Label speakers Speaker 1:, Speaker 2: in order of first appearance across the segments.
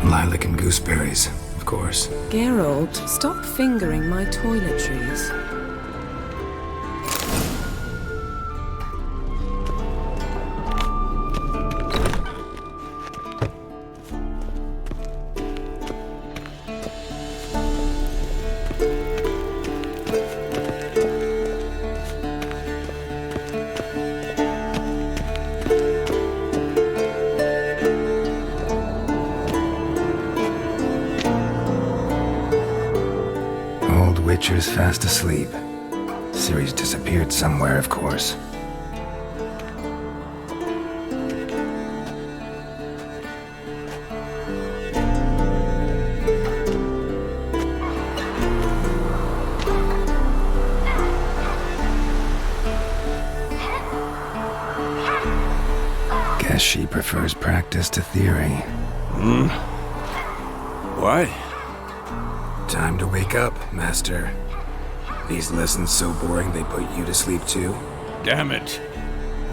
Speaker 1: Lilac and gooseberries, of course.
Speaker 2: Geralt, stop fingering my toiletries.
Speaker 1: Witcher's fast asleep. Ciri's disappeared somewhere, of course. prefers practice to theory.
Speaker 3: Why?
Speaker 1: Time to wake up, Master. These lessons so boring they put you to sleep too?
Speaker 3: Damn it.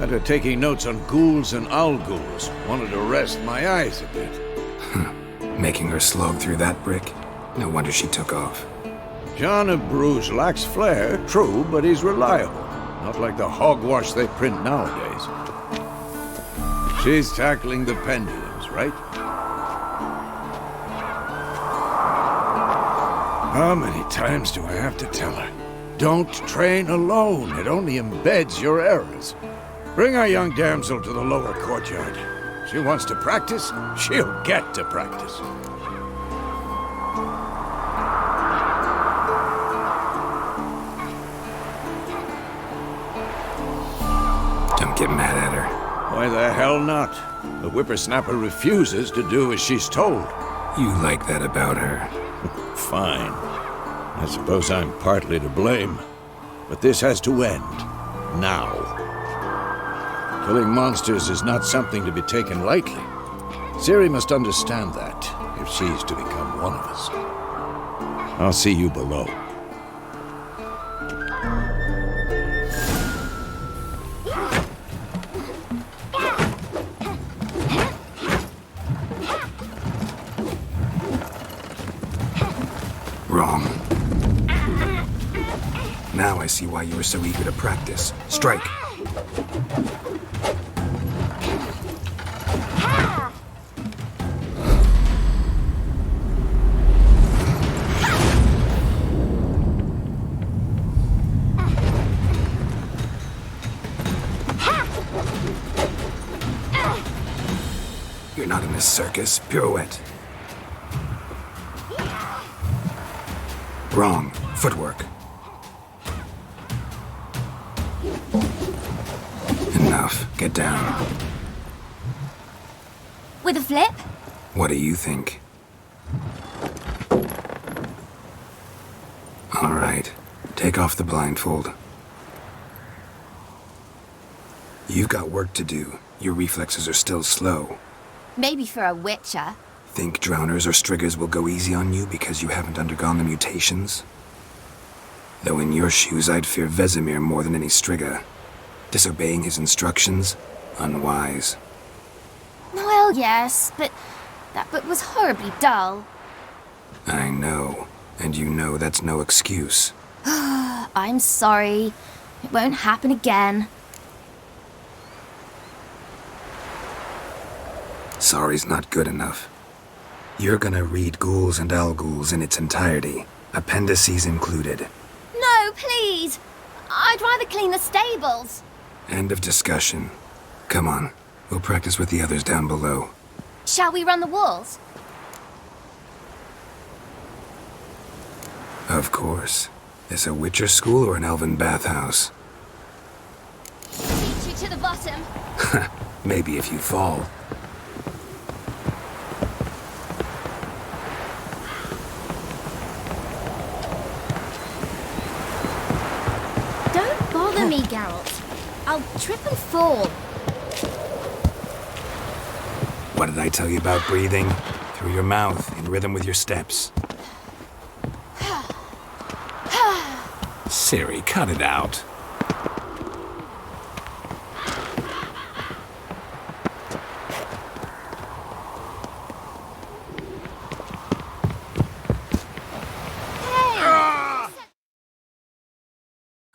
Speaker 3: After taking notes on ghouls and owl ghouls, wanted to rest my eyes a bit.
Speaker 1: Making her slog through that brick? No wonder she took off.
Speaker 3: John of Bruges lacks flair, true, but he's reliable. Not like the hogwash they print nowadays. She's tackling the pendulums, right? How many times do I have to tell her? Don't train alone. It only embeds your errors. Bring our young damsel to the lower courtyard. She wants to practice, she'll get to practice.
Speaker 1: Don't get mad at her.
Speaker 3: Why the hell not? The whippersnapper refuses to do as she's told.
Speaker 1: You like that about her.
Speaker 3: Fine. I suppose I'm partly to blame. But this has to end. Now. Killing monsters is not something to be taken lightly. Ciri must understand that, if she's to become one of us. I'll see you below.
Speaker 1: Wrong. Now I see why you were so eager to practice. Strike. You're not in a circus. Pirouette. Wrong. Footwork. Enough. Get down.
Speaker 4: With a flip?
Speaker 1: What do you think? All right. Take off the blindfold. You've got work to do. Your reflexes are still slow.
Speaker 4: Maybe for a witcher.
Speaker 1: Think drowners or striggers will go easy on you because you haven't undergone the mutations? Though in your shoes, I'd fear Vesemir more than any strigger. Disobeying his instructions? Unwise.
Speaker 4: Well, yes, but that book was horribly dull.
Speaker 1: I know. And you know that's no excuse.
Speaker 4: I'm sorry. It won't happen again.
Speaker 1: Sorry's not good enough. You're gonna read Ghouls and Owlghouls in its entirety, appendices included.
Speaker 4: No, please! I'd rather clean the stables.
Speaker 1: End of discussion. Come on, we'll practice with the others down below.
Speaker 4: Shall we run the walls?
Speaker 1: Of course. This a Witcher school or an elven bathhouse?
Speaker 4: Beat you to the bottom.
Speaker 1: Maybe if you fall.
Speaker 4: Don't bother me, Geralt. I'll trip and fall.
Speaker 1: What did I tell you about breathing? Through your mouth, in rhythm with your steps. Ciri, cut it out.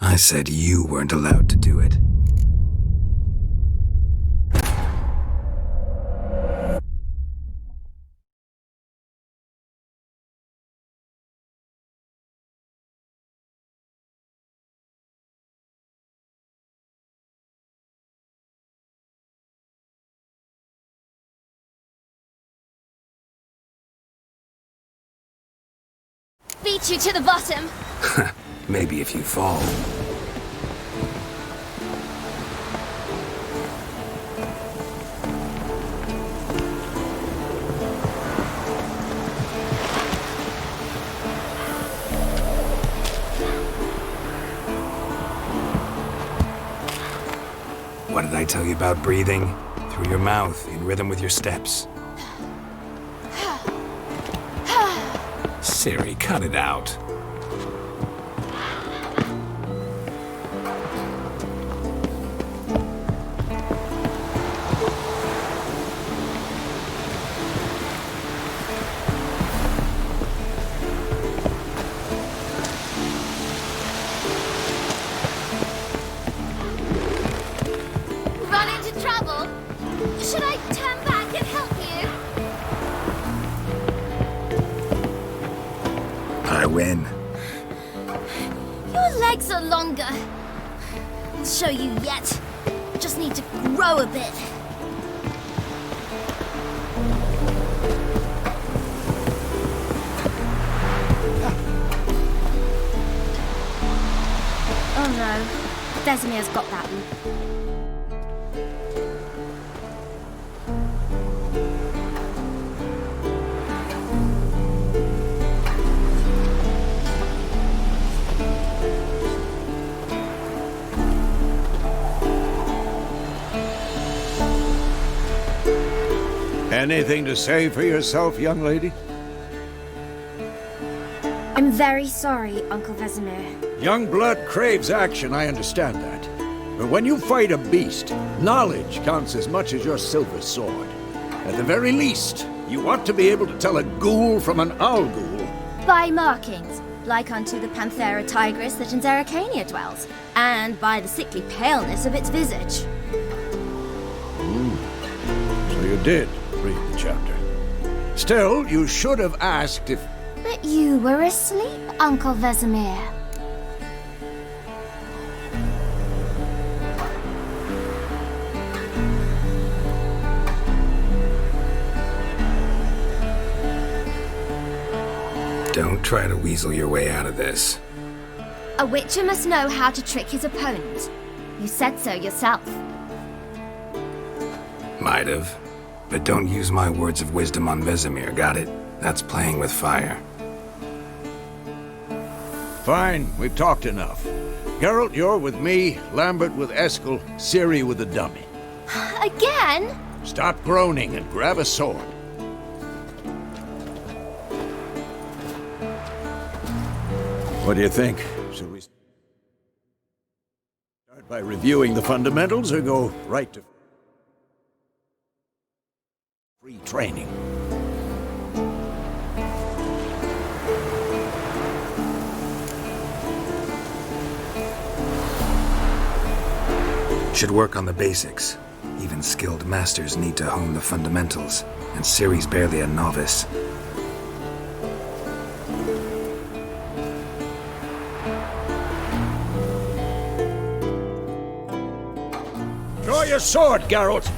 Speaker 1: I said you weren't allowed to do it.
Speaker 4: Beat you to the bottom.
Speaker 1: Maybe if you fall. What did I tell you about breathing? through your mouth, in rhythm with your steps. Siri, cut it out.
Speaker 4: Run into trouble? Should I turn back and help you?
Speaker 1: I win.
Speaker 4: Your legs are longer. I'll show you yet. Just need to grow a bit. Oh no, Vesemir's got that one.
Speaker 3: Anything to say for yourself, young lady?
Speaker 4: I'm very sorry, Uncle Vesemir.
Speaker 3: Young blood craves action, I understand that. But when you fight a beast, knowledge counts as much as your silver sword. At the very least, you ought to be able to tell a ghoul from an owl ghoul.
Speaker 4: By markings, like unto the Panthera tigris that in Zeracania dwells, and by the sickly paleness of its visage.
Speaker 3: So you did read the chapter. Still, you should have asked if...
Speaker 4: But you were asleep, Uncle Vesemir.
Speaker 1: Don't try to weasel your way out of this.
Speaker 4: A witcher must know how to trick his opponent. You said so yourself.
Speaker 1: Might have. But don't use my words of wisdom on Vesemir, got it? That's playing with fire.
Speaker 3: Fine, we've talked enough. Geralt, you're with me, Lambert with Eskel, Ciri with the dummy.
Speaker 4: Again?
Speaker 3: Stop groaning and grab a sword. What do you think? Should we start by reviewing the fundamentals or go right to free training?
Speaker 1: Should work on the basics. Even skilled masters need to hone the fundamentals, and Ciri's barely a novice.
Speaker 3: Draw your sword, Geralt!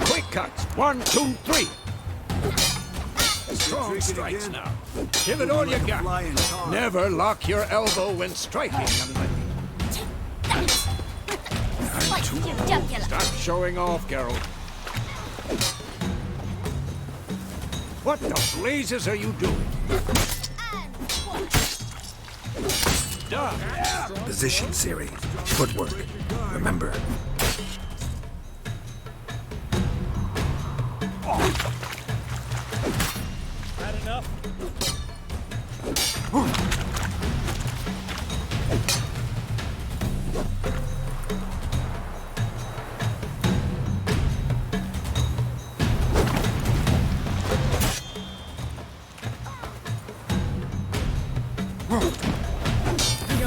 Speaker 3: Quick cuts! 1, 2, 3! Strong strikes now. Give it all you got. Never lock your elbow when striking, young lady. Stop showing off, Geralt. What the blazes are you doing? Done.
Speaker 1: Position, Ciri. Footwork. Remember.
Speaker 5: Had enough?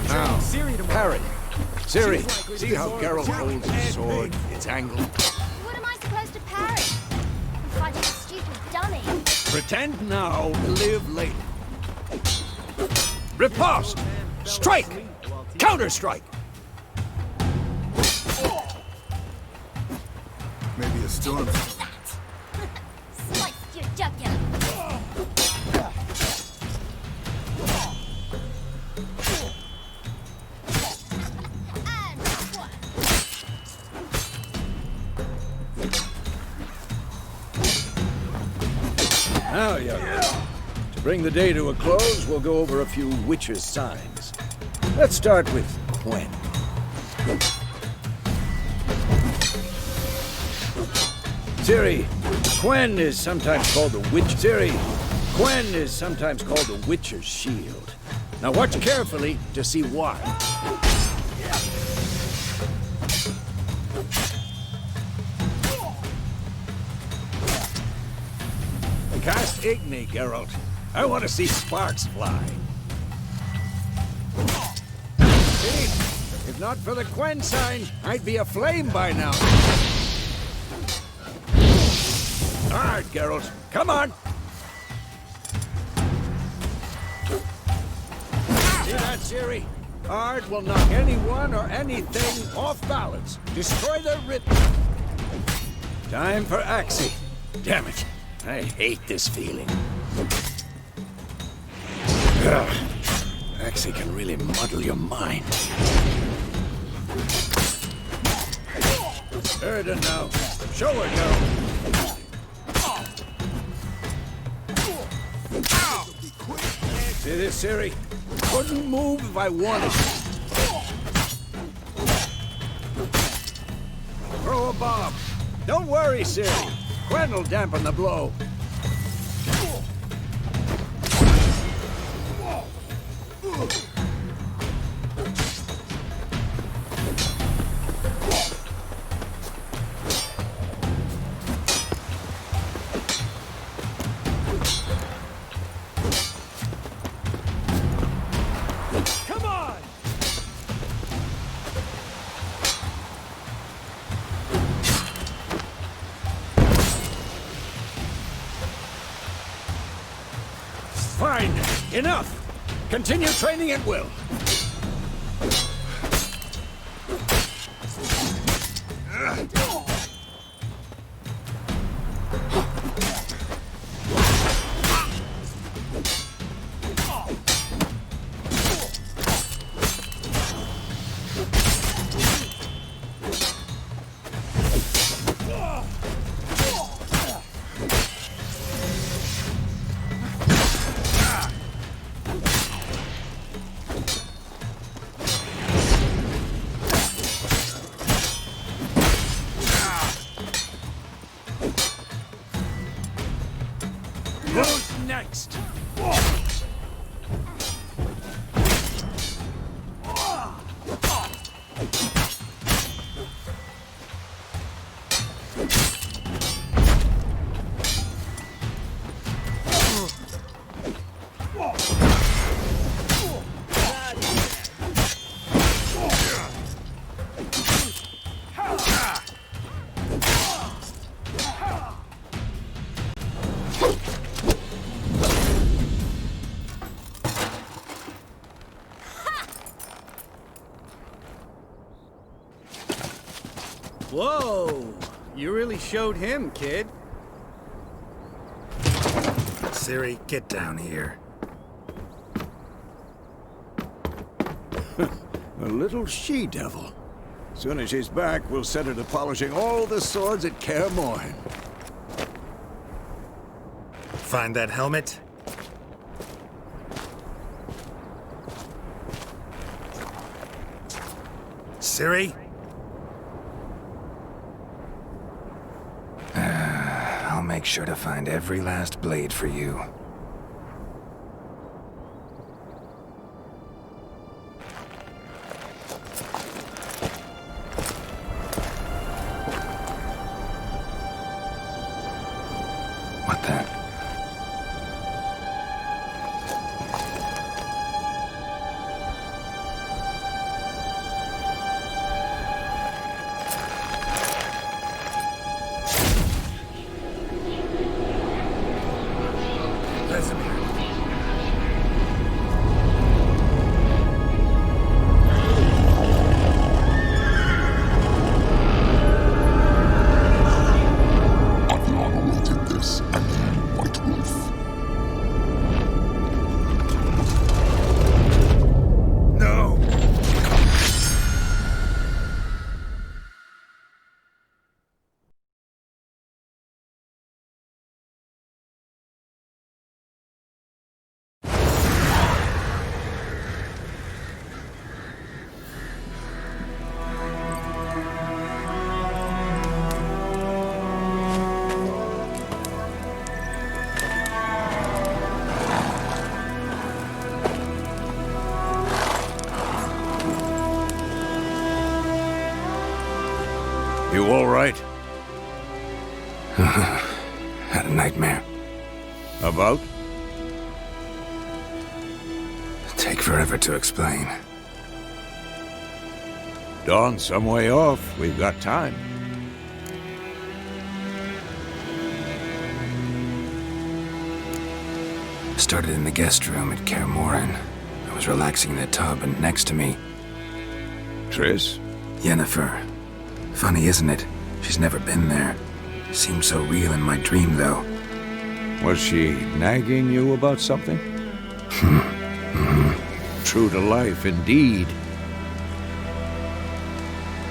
Speaker 3: Now, parry. Ciri, see how Geralt holds his sword? It's angled.
Speaker 4: What am I supposed to parry? I'm fighting a stupid dummy.
Speaker 3: Pretend now, live later. Riposte! Strike! Counter-strike!
Speaker 6: Maybe a storm.
Speaker 4: Slice your jugular. And one.
Speaker 3: To bring the day to a close, we'll go over a few witches' signs. Let's start with Quen. Ciri, Quen is sometimes called the witch. Ciri, Quen is sometimes called the Witcher's Shield. Now watch carefully to see why. Cast Igni, Geralt. I want to see sparks fly. See? If not for the Quen sign, I'd be aflame by now. All right, Geralt. Come on! See that, Ciri? Ard will knock anyone or anything off balance. Destroy their rhythm. Time for Axii. Damn it. I hate this feeling. Ugh. Axii can really muddle your mind. Erden now. Show her, Geralt. See this, Ciri? Couldn't move if I wanted to. Throw a bomb. Don't worry, Ciri. Quen will dampen the blow. Come on! Fine. Enough. Continue training at will. Who's next?
Speaker 5: Whoa! You really showed him, kid.
Speaker 1: Ciri, get down here.
Speaker 3: A little she-devil. Soon as she's back, we'll set her to polishing all the swords at Kaer Morhen.
Speaker 1: Find that helmet? Ciri? I'll make sure to find every last blade for you. What the?
Speaker 3: You all right?
Speaker 1: Had a nightmare.
Speaker 3: About?
Speaker 1: Take forever to explain.
Speaker 3: Dawn's some way off. We've got time.
Speaker 1: Started in the guest room at Kaer Morhen. I was relaxing in the tub, and next to me,
Speaker 3: Triss?
Speaker 1: Yennefer. Funny, isn't it? She's never been there. Seemed so real in my dream, though.
Speaker 3: Was she nagging you about something? True to life, indeed.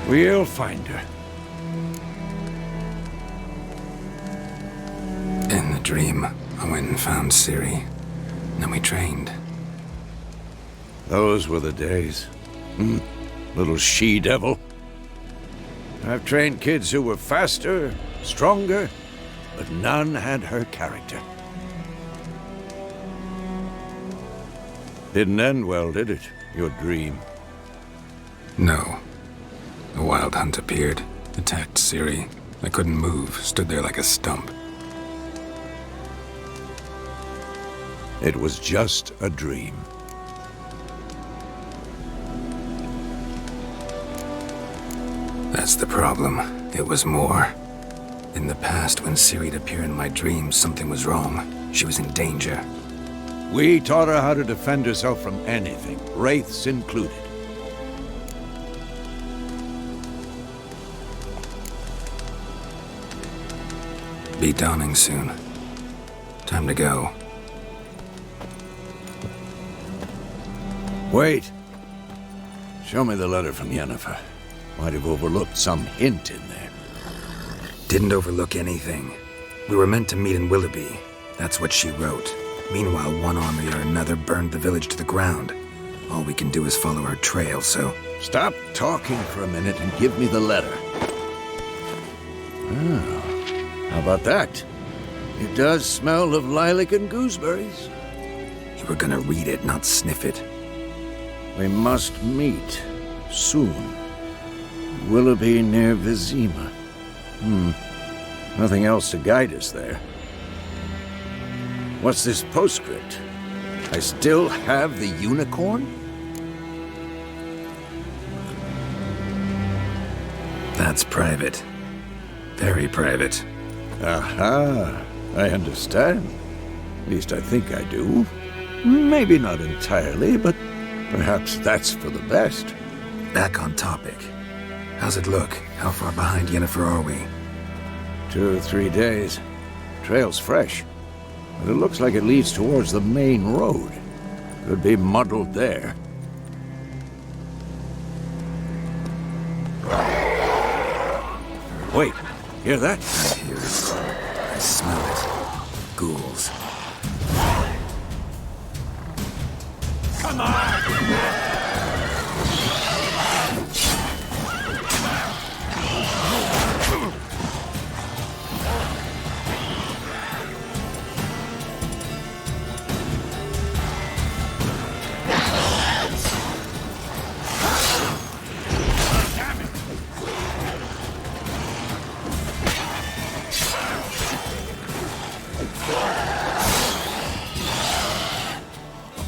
Speaker 3: We'll find her.
Speaker 1: In the dream, I went and found Ciri. Then we trained.
Speaker 3: Those were the days. Little she-devil. I've trained kids who were faster, stronger, but none had her character. Didn't end well, did it? Your dream?
Speaker 1: No. A wild hunt appeared, attacked Ciri. I couldn't move, stood there like a stump.
Speaker 3: It was just a dream.
Speaker 1: That's the problem. It was more. In the past, when Ciri'd appear in my dreams, something was wrong. She was in danger.
Speaker 3: We taught her how to defend herself from anything, wraiths included.
Speaker 1: Be dawning soon. Time to go.
Speaker 3: Wait. Show me the letter from Yennefer. Might have overlooked some hint in there.
Speaker 1: Didn't overlook anything. We were meant to meet in Willoughby. That's what she wrote. Meanwhile, one army or another burned the village to the ground. All we can do is follow her trail, so...
Speaker 3: Stop talking for a minute and give me the letter. Oh, how about that? It does smell of lilac and gooseberries.
Speaker 1: You were gonna read it, not sniff it.
Speaker 3: We must meet soon. Willoughby near Vizima. Nothing else to guide us there. What's this postscript? I still have the unicorn?
Speaker 1: That's private. Very private.
Speaker 3: Aha, I understand. At least I think I do. Maybe not entirely, but perhaps that's for the best.
Speaker 1: Back on topic. How's it look? How far behind Yennefer are we?
Speaker 3: 2 or 3 days. Trail's fresh, but it looks like it leads towards the main road. Could be muddled there. Wait, hear that?
Speaker 1: I hear it. I smell it. Ghouls.
Speaker 3: Come on!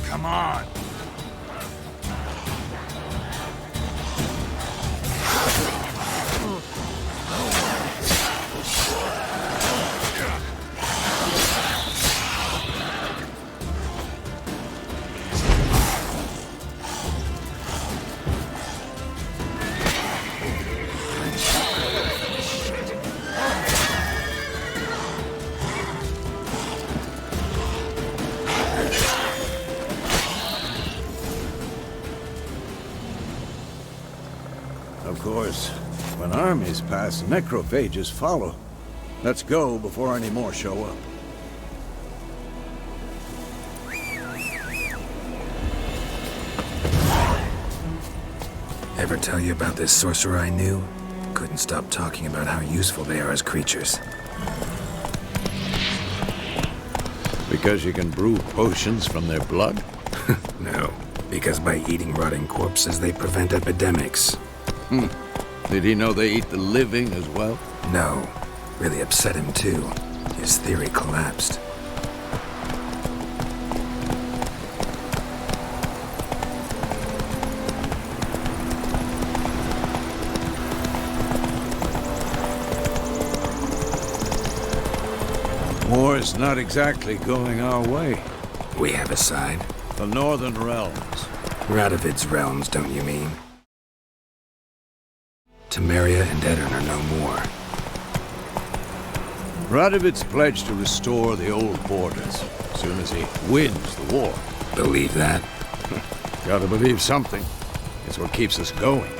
Speaker 3: Come on! Of course, when armies pass, necrophages follow. Let's go before any more show up.
Speaker 1: Ever tell you about this sorcerer I knew? Couldn't stop talking about how useful they are as creatures.
Speaker 3: Because you can brew potions from their blood?
Speaker 1: No, because by eating rotting corpses, they prevent epidemics.
Speaker 3: Did he know they eat the living as well?
Speaker 1: No. Really upset him, too. His theory collapsed.
Speaker 3: War's not exactly going our way.
Speaker 1: We have a side.
Speaker 3: The Northern Realms.
Speaker 1: Radovid's realms, don't you mean? Temeria and Edirn are no more.
Speaker 3: Radovid's pledged to restore the old borders as soon as he wins the war.
Speaker 1: Believe that?
Speaker 3: Gotta believe something. It's what keeps us going.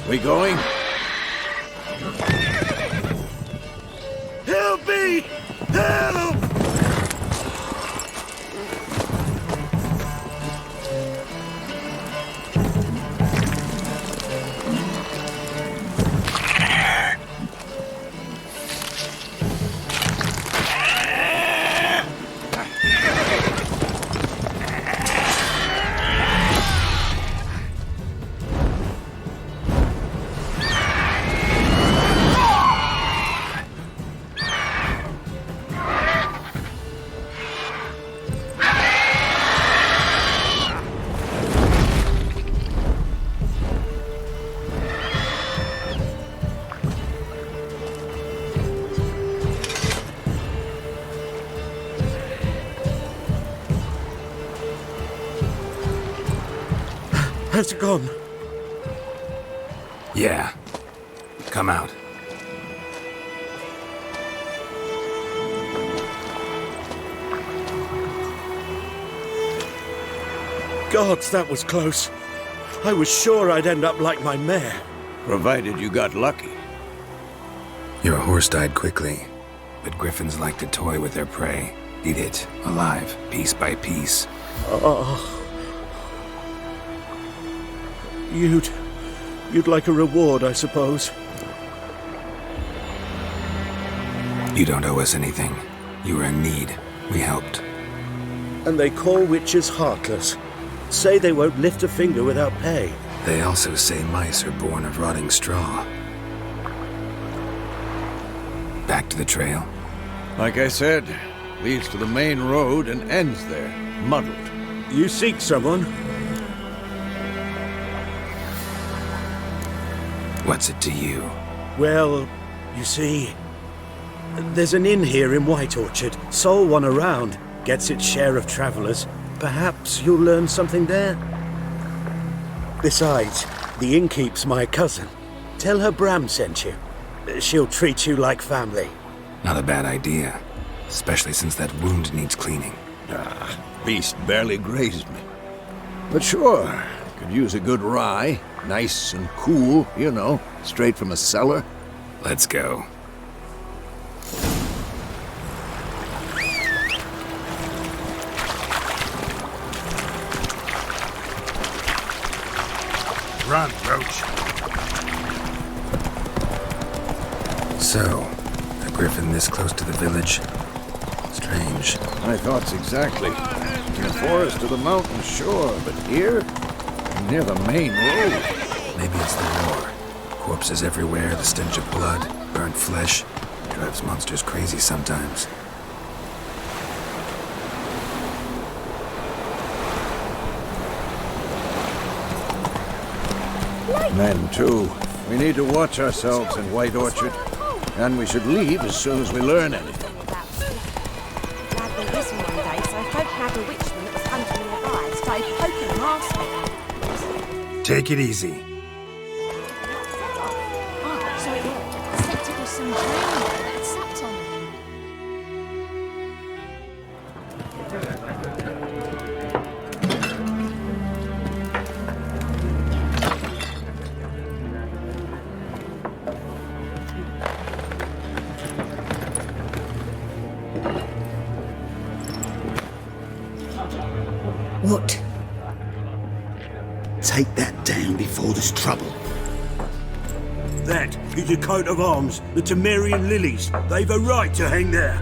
Speaker 3: We going? Help me! Help!
Speaker 6: Has it gone?
Speaker 1: Yeah. Come out.
Speaker 6: Gods, that was close. I was sure I'd end up like my mare.
Speaker 3: Provided you got lucky.
Speaker 1: Your horse died quickly, but griffins like to toy with their prey. Eat it, alive, piece by piece.
Speaker 6: Oh. You'd like a reward, I suppose.
Speaker 1: You don't owe us anything. You were in need. We helped.
Speaker 6: And they call witches heartless. Say they won't lift a finger without pay.
Speaker 1: They also say mice are born of rotting straw. Back to the trail?
Speaker 3: Like I said, leads to the main road and ends there, muddled.
Speaker 6: You seek someone?
Speaker 1: What's it to you?
Speaker 6: Well, you see, there's an inn here in White Orchard. Sole one around. Gets its share of travelers. Perhaps you'll learn something there. Besides, the innkeep's my cousin. Tell her Bram sent you. She'll treat you like family.
Speaker 1: Not a bad idea. Especially since that wound needs cleaning.
Speaker 3: Beast barely grazed me. But sure, could use a good rye. Nice and cool, you know, straight from a cellar.
Speaker 1: Let's go.
Speaker 3: Run, Roach.
Speaker 1: So, a griffin this close to the village? Strange.
Speaker 3: My thoughts exactly. In the forest or the mountains, sure, but here? Near the main road.
Speaker 1: Maybe it's the war. Corpses everywhere, the stench of blood, burnt flesh. Drives monsters crazy sometimes.
Speaker 3: Men, too. We need to watch ourselves in White Orchard. And we should leave as soon as we learn anything.
Speaker 7: Glad there was one day, so folk had a witchman that was hunting nearby. Started poking and asking.
Speaker 1: Take it easy.
Speaker 7: Oh, so it worked. Except it was some drowned that sat on him.
Speaker 8: What? take that down before there's trouble.
Speaker 6: That is a coat of arms, the Temerian lilies. They've a right to hang there.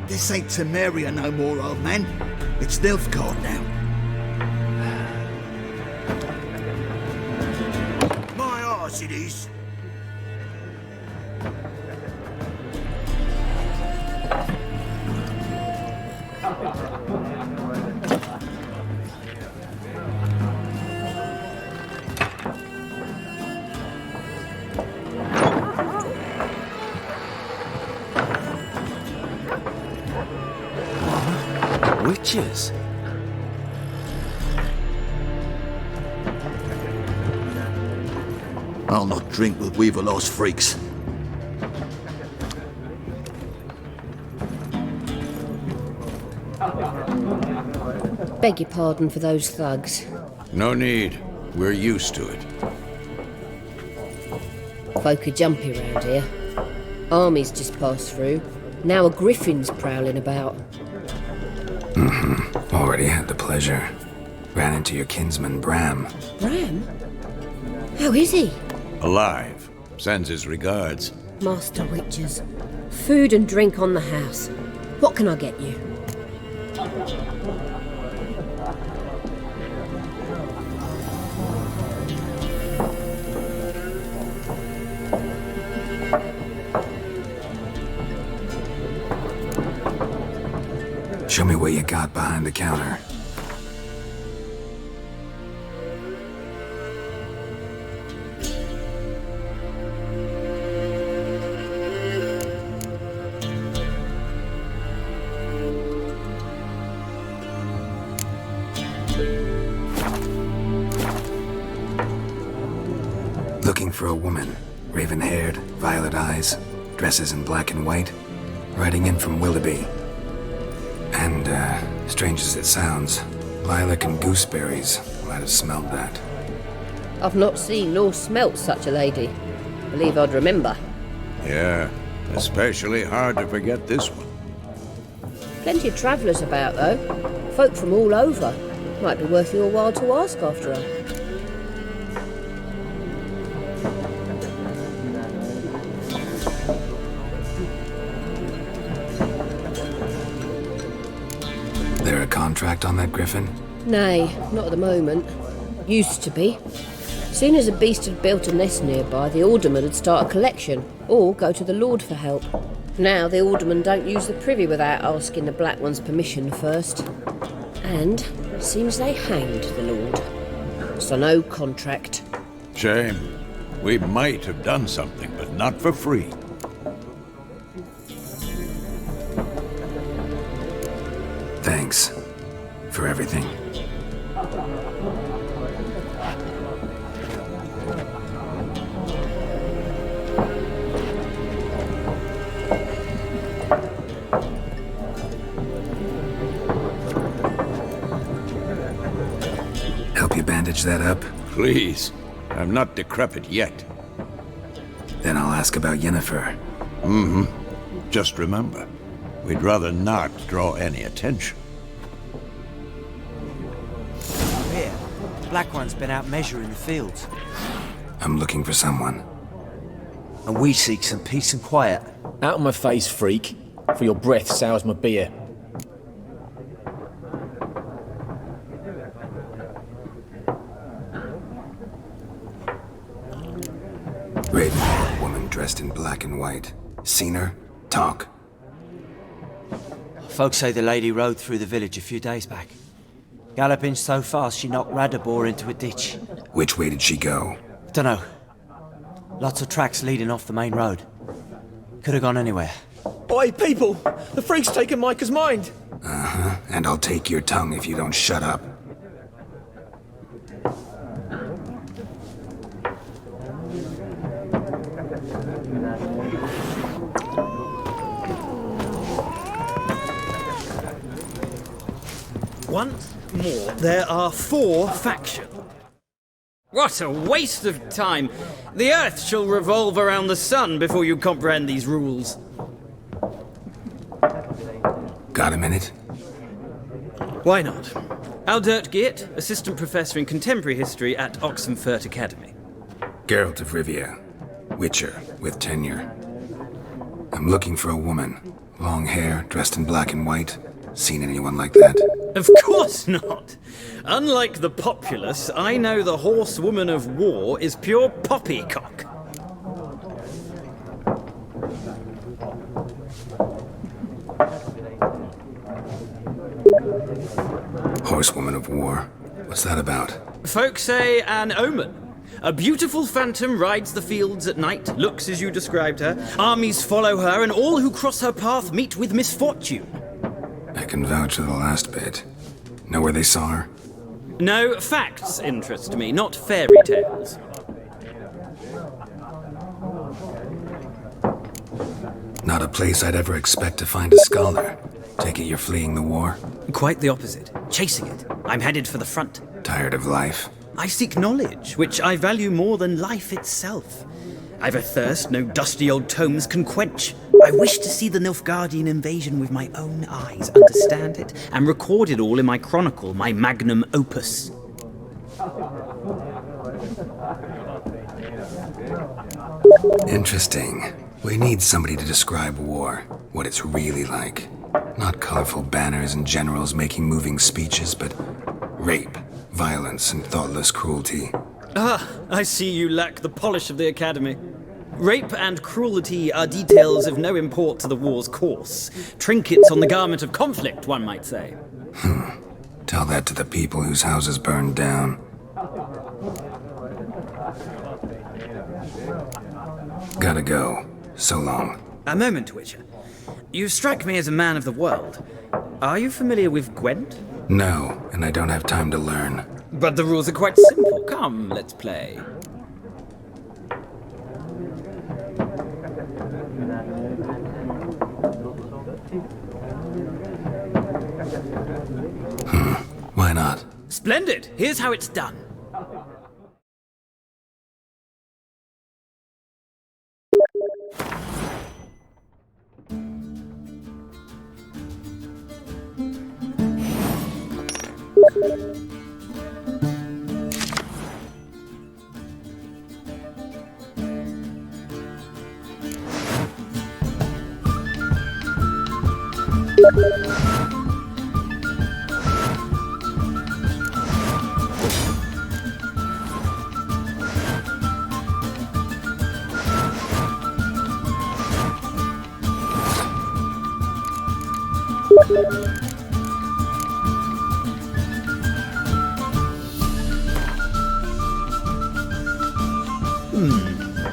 Speaker 8: This ain't Temeria no more, old man. It's Nilfgaard now.
Speaker 6: My arse it is.
Speaker 5: Witches?
Speaker 8: I'll not drink with Weaverlaw's freaks.
Speaker 9: Beg your pardon for those thugs.
Speaker 3: No need. We're used to it.
Speaker 9: Folk are jumpy round here. Armies just passed through. Now a griffin's prowling about.
Speaker 1: Already had the pleasure. Ran into your kinsman, Bram.
Speaker 9: Bram? How is he?
Speaker 3: Alive. Sends his regards.
Speaker 9: Master Witches. Food and drink on the house. What can I get you?
Speaker 1: Show me what you got behind the counter. Looking for a woman. Raven-haired, violet eyes, dresses in black and white. Riding in from Willoughby. And, strange as it sounds, lilac and gooseberries might have smelled that.
Speaker 9: I've not seen nor smelt such a lady. Believe I'd remember.
Speaker 3: Yeah, especially hard to forget this one.
Speaker 9: Plenty of travellers about, though. Folk from all over. Might be worth your while to ask after her.
Speaker 1: There a contract on that griffin?
Speaker 9: Nay, not at the moment. Used to be. Soon as a beast had built a nest nearby, the alderman would start a collection, or go to the Lord for help. Now the aldermen don't use the privy without asking the Black One's permission first. And seems they hanged the Lord. So no contract.
Speaker 3: Shame. We might have done something, but not for free.
Speaker 1: Thanks for everything. Help you bandage that up?
Speaker 3: Please. I'm not decrepit yet.
Speaker 1: Then I'll ask about Yennefer.
Speaker 3: Just remember, we'd rather not draw any attention.
Speaker 10: Here, Black One's been out measuring the fields.
Speaker 1: I'm looking for someone.
Speaker 10: And we seek some peace and quiet.
Speaker 11: Out of my face, freak. For your breath sours my beer.
Speaker 1: Raven, woman dressed in black and white. Seen her? Talk.
Speaker 10: Folks say the lady rode through the village a few days back. Galloping so fast she knocked Radabor into a ditch.
Speaker 1: Which way did she go?
Speaker 10: Dunno. Lots of tracks leading off the main road. Could have gone anywhere.
Speaker 11: Oi, people! The freak's taken Micah's mind!
Speaker 1: Uh-huh. And I'll take your tongue if you don't shut up.
Speaker 6: Once more, there are 4 factions.
Speaker 5: What a waste of time! The Earth shall revolve around the sun before you comprehend these rules.
Speaker 1: Got a minute?
Speaker 6: Why not?
Speaker 5: Aldert Geert, Assistant Professor in Contemporary History at Oxenfurt Academy.
Speaker 1: Geralt of Rivia, Witcher with tenure. I'm looking for a woman. Long hair, dressed in black and white. Seen anyone like that?
Speaker 5: Of course not! Unlike the populace, I know the horsewoman of war is pure poppycock.
Speaker 1: Horsewoman of war? What's that about?
Speaker 5: Folk say an omen. A beautiful phantom rides the fields at night, looks as you described her. Armies follow her, and all who cross her path meet with misfortune.
Speaker 1: I can vouch for the last bit. Know where they saw her?
Speaker 5: No, facts interest me, not fairy tales.
Speaker 1: Not a place I'd ever expect to find a scholar. Take it you're fleeing the war?
Speaker 5: Quite the opposite. Chasing it. I'm headed for the front.
Speaker 1: Tired of life?
Speaker 5: I seek knowledge, which I value more than life itself. I've a thirst no dusty old tomes can quench. I wish to see the Nilfgaardian invasion with my own eyes, understand it, and record it all in my chronicle, my magnum opus.
Speaker 1: Interesting. We need somebody to describe war, what it's really like. Not colorful banners and generals making moving speeches, but rape, violence, and thoughtless cruelty.
Speaker 5: Ah, I see you lack the polish of the Academy. Rape and cruelty are details of no import to the war's course. Trinkets on the garment of conflict, one might say.
Speaker 1: Tell that to the people whose houses burned down. Gotta go. So long.
Speaker 5: A moment, Witcher. You strike me as a man of the world. Are you familiar with Gwent?
Speaker 1: No, and I don't have time to learn.
Speaker 5: But the rules are quite simple. Come, let's play.
Speaker 1: Why not?
Speaker 5: Splendid! Here's how it's done.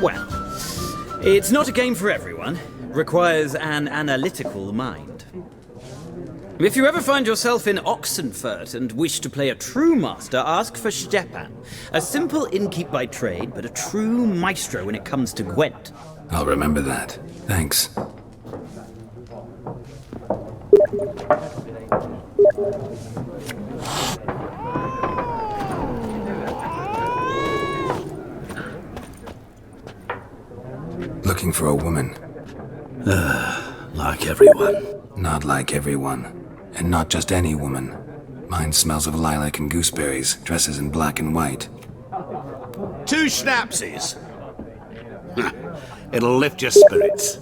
Speaker 5: Well, it's not a game for everyone. Requires an analytical mind. If you ever find yourself in Oxenfurt and wish to play a true master, ask for Stepan. A simple innkeep by trade, but a true maestro when it comes to Gwent.
Speaker 1: I'll remember that. Thanks. Looking for a woman.
Speaker 6: Like everyone.
Speaker 1: Not like everyone. And not just any woman. Mine smells of lilac and gooseberries, dresses in black and white.
Speaker 8: 2 schnapsies. It'll lift your spirits.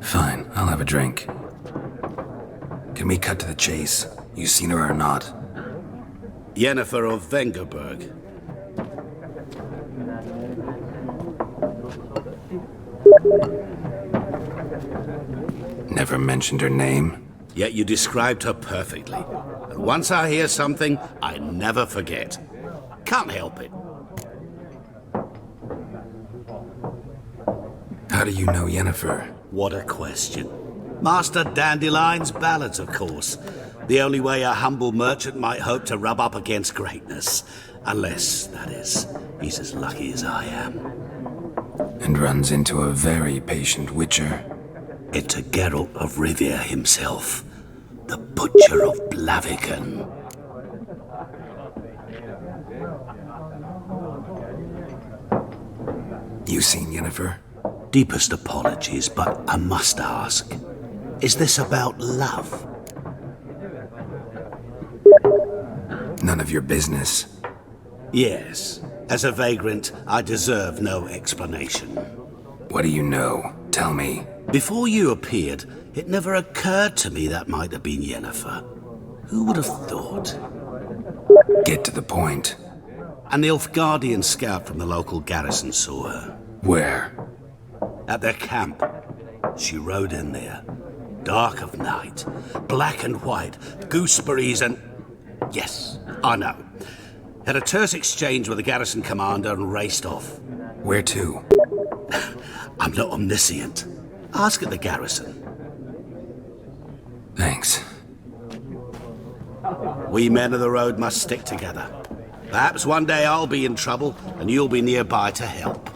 Speaker 1: Fine, I'll have a drink. Can we cut to the chase? You seen her or not?
Speaker 8: Yennefer of Vengerberg.
Speaker 1: Never mentioned her name.
Speaker 8: Yet you described her perfectly. And once I hear something, I never forget. Can't help it.
Speaker 1: How do you know Yennefer?
Speaker 8: What a question. Master Dandelion's ballads, of course. The only way a humble merchant might hope to rub up against greatness. Unless, that is, he's as lucky as I am.
Speaker 1: And runs into a very patient witcher.
Speaker 8: It's a Geralt of Rivia himself. The Butcher of Blaviken.
Speaker 1: You seen Yennefer?
Speaker 8: Deepest apologies, but I must ask. Is this about love?
Speaker 1: None of your business.
Speaker 8: Yes. As a vagrant, I deserve no explanation.
Speaker 1: What do you know? Tell me.
Speaker 8: Before you appeared, it never occurred to me that might have been Yennefer. Who would have thought?
Speaker 1: Get to the point.
Speaker 8: An Nilfgaardian scout from the local garrison saw her.
Speaker 1: Where?
Speaker 8: At their camp. She rode in there. Dark of night. Black and white. Gooseberries and... Yes, I know. Had a terse exchange with the garrison commander and raced off.
Speaker 1: Where to?
Speaker 8: I'm not omniscient. Ask at the garrison.
Speaker 1: Thanks.
Speaker 8: We men of the road must stick together. Perhaps one day I'll be in trouble and you'll be nearby to help.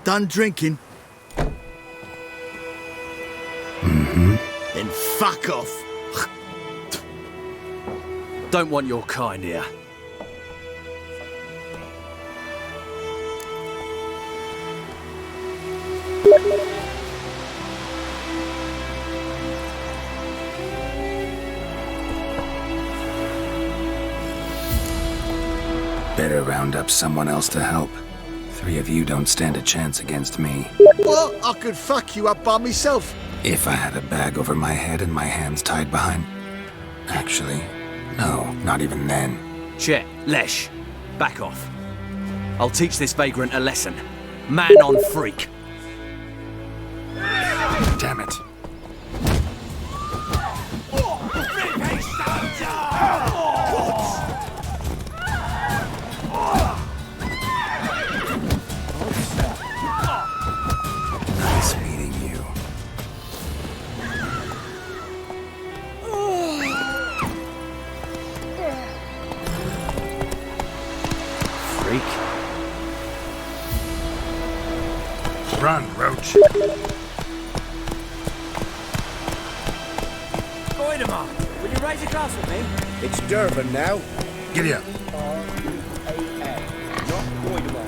Speaker 12: Done drinking?
Speaker 1: Mm-hmm.
Speaker 12: Then fuck off.
Speaker 13: Don't want your kind here.
Speaker 1: Better round up someone else to help. 3 of you don't stand a chance against me.
Speaker 12: Well, I could fuck you up by myself.
Speaker 1: If I had a bag over my head and my hands tied behind... Actually, no, not even then.
Speaker 13: Chet, Lesh, back off. I'll teach this vagrant a lesson. Man on freak.
Speaker 1: Damn it. Nice meeting you.
Speaker 13: Freak.
Speaker 3: Run, Roach.
Speaker 10: Voidemar, will you raise a glass with me?
Speaker 6: It's Durban now.
Speaker 3: Giddy up.
Speaker 6: R-E-A-N, not Voidemar.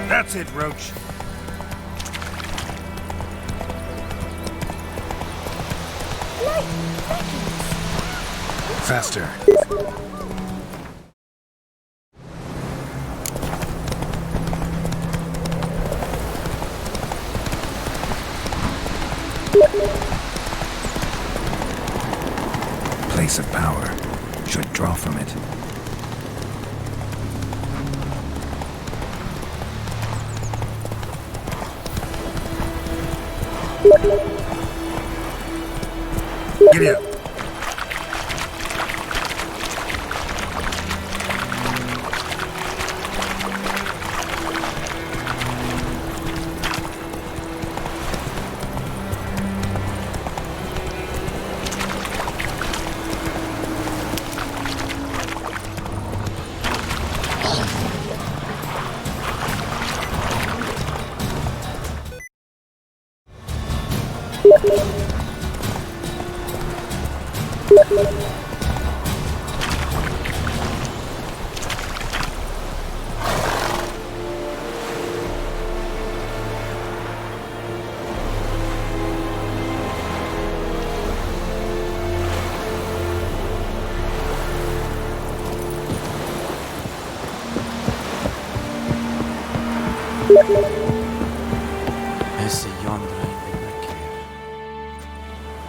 Speaker 3: That's it, Roach. Faster.
Speaker 1: Place of power. Should draw from it.
Speaker 3: Giddy up.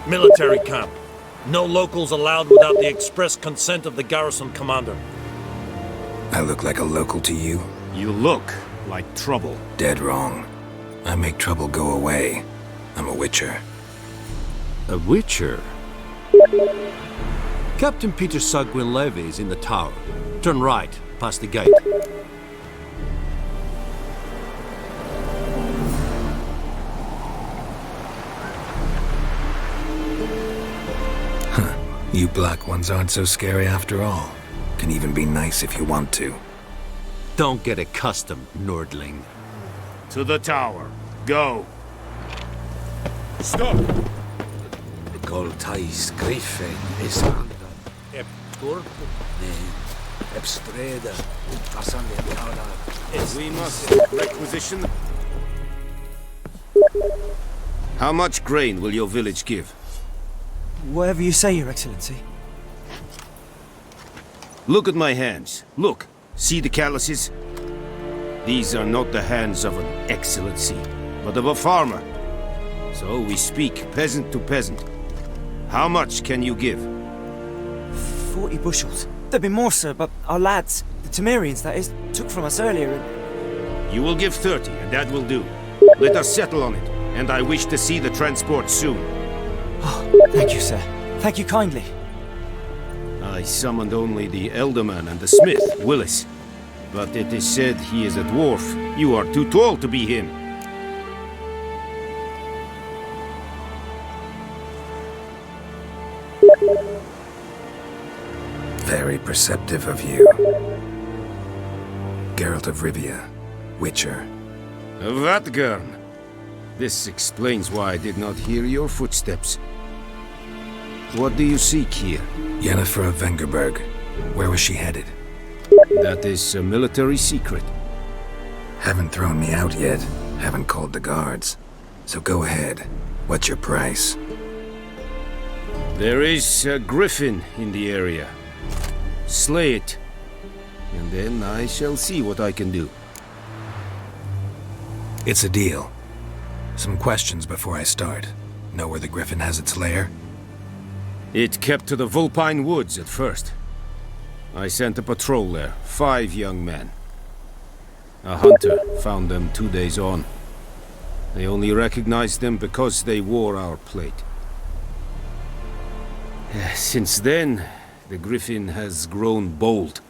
Speaker 14: Military camp. No locals allowed without the express consent of the garrison commander.
Speaker 1: I look like a local to you?
Speaker 3: You look like trouble.
Speaker 1: Dead wrong. I make trouble go away. I'm a witcher.
Speaker 3: A witcher?
Speaker 14: Captain Peter Sugwin Levy is in the tower. Turn right, past the gate.
Speaker 1: You black ones aren't so scary after all. Can even be nice if you want to.
Speaker 14: Don't get accustomed, Nordling.
Speaker 15: To the tower. Go. Stop!
Speaker 8: Goltais Griffin is under.
Speaker 14: Ep corpo.
Speaker 8: Ep streda. Passan de Piala.
Speaker 15: We must requisition. How much grain will your village give?
Speaker 10: Whatever you say, Your Excellency.
Speaker 15: Look at my hands. Look. See the calluses? These are not the hands of an excellency, but of a farmer. So we speak peasant to peasant. How much can you give?
Speaker 10: 40 bushels. There'd be more, sir, but our lads, the Temerians, that is, took from us earlier and...
Speaker 15: You will give 30, and that will do. Let us settle on it, and I wish to see the transport soon.
Speaker 10: Oh, thank you, sir. Thank you kindly.
Speaker 15: I summoned only the Elderman and the smith, Willis. But it is said he is a dwarf. You are too tall to be him.
Speaker 1: Very perceptive of you. Geralt of Rivia, Witcher.
Speaker 15: Vatgern. This explains why I did not hear your footsteps. What do you seek here?
Speaker 1: Yennefer of Vengerberg. Where was she headed?
Speaker 15: That is a military secret.
Speaker 1: Haven't thrown me out yet. Haven't called the guards. So go ahead. What's your price?
Speaker 15: There is a griffin in the area. Slay it. And then I shall see what I can do.
Speaker 1: It's a deal. Some questions before I start. Know where the griffin has its lair?
Speaker 15: It kept to the Vulpine Woods at first. I sent a patrol there, 5 young men. A hunter found them 2 days on. They only recognized them because they wore our plate. Since then, the griffin has grown bold.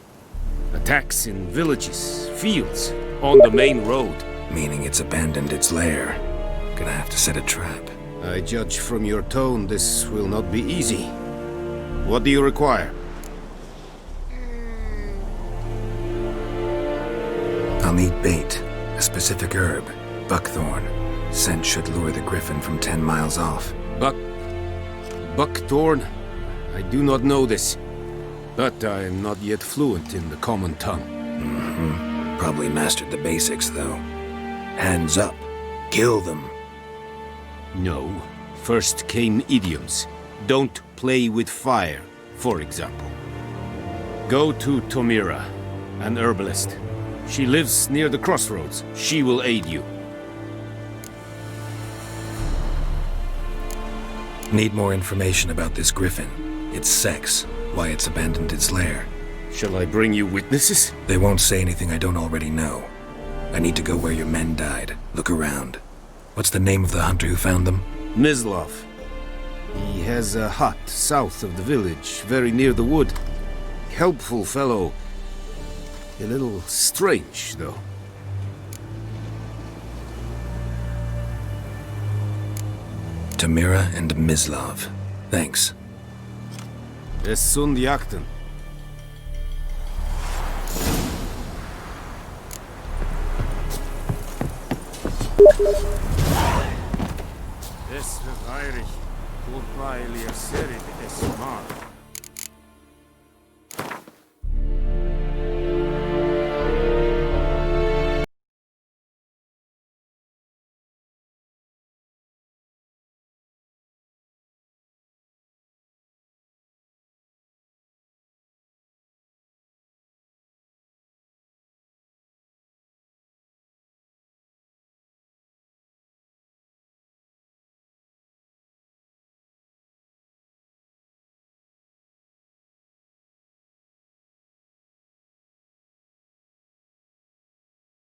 Speaker 15: Attacks in villages, fields, on the main road.
Speaker 1: Meaning it's abandoned its lair. Gonna have to set a trap.
Speaker 15: I judge from your tone this will not be easy. What do you require?
Speaker 1: I'll need bait, a specific herb, buckthorn. Scent should lure the griffin from 10 miles off.
Speaker 15: Buckthorn? I do not know this. But I am not yet fluent in the common tongue.
Speaker 1: Mm-hmm. Probably mastered the basics, though. Hands up. Kill them.
Speaker 15: No. First came idioms. Don't play with fire, for example. Go to Tomira, an herbalist. She lives near the crossroads. She will aid you.
Speaker 1: Need more information about this griffin. Its sex, why it's abandoned its lair.
Speaker 15: Shall I bring you witnesses?
Speaker 1: They won't say anything I don't already know. I need to go where your men died. Look around. What's the name of the hunter who found them?
Speaker 15: Mislav. He has a hut south of the village, very near the wood. Helpful fellow. A little strange, though.
Speaker 1: Tamira and Mislav. Thanks.
Speaker 15: Es sunt jakten. Es Heinrich, wobei ihr serit es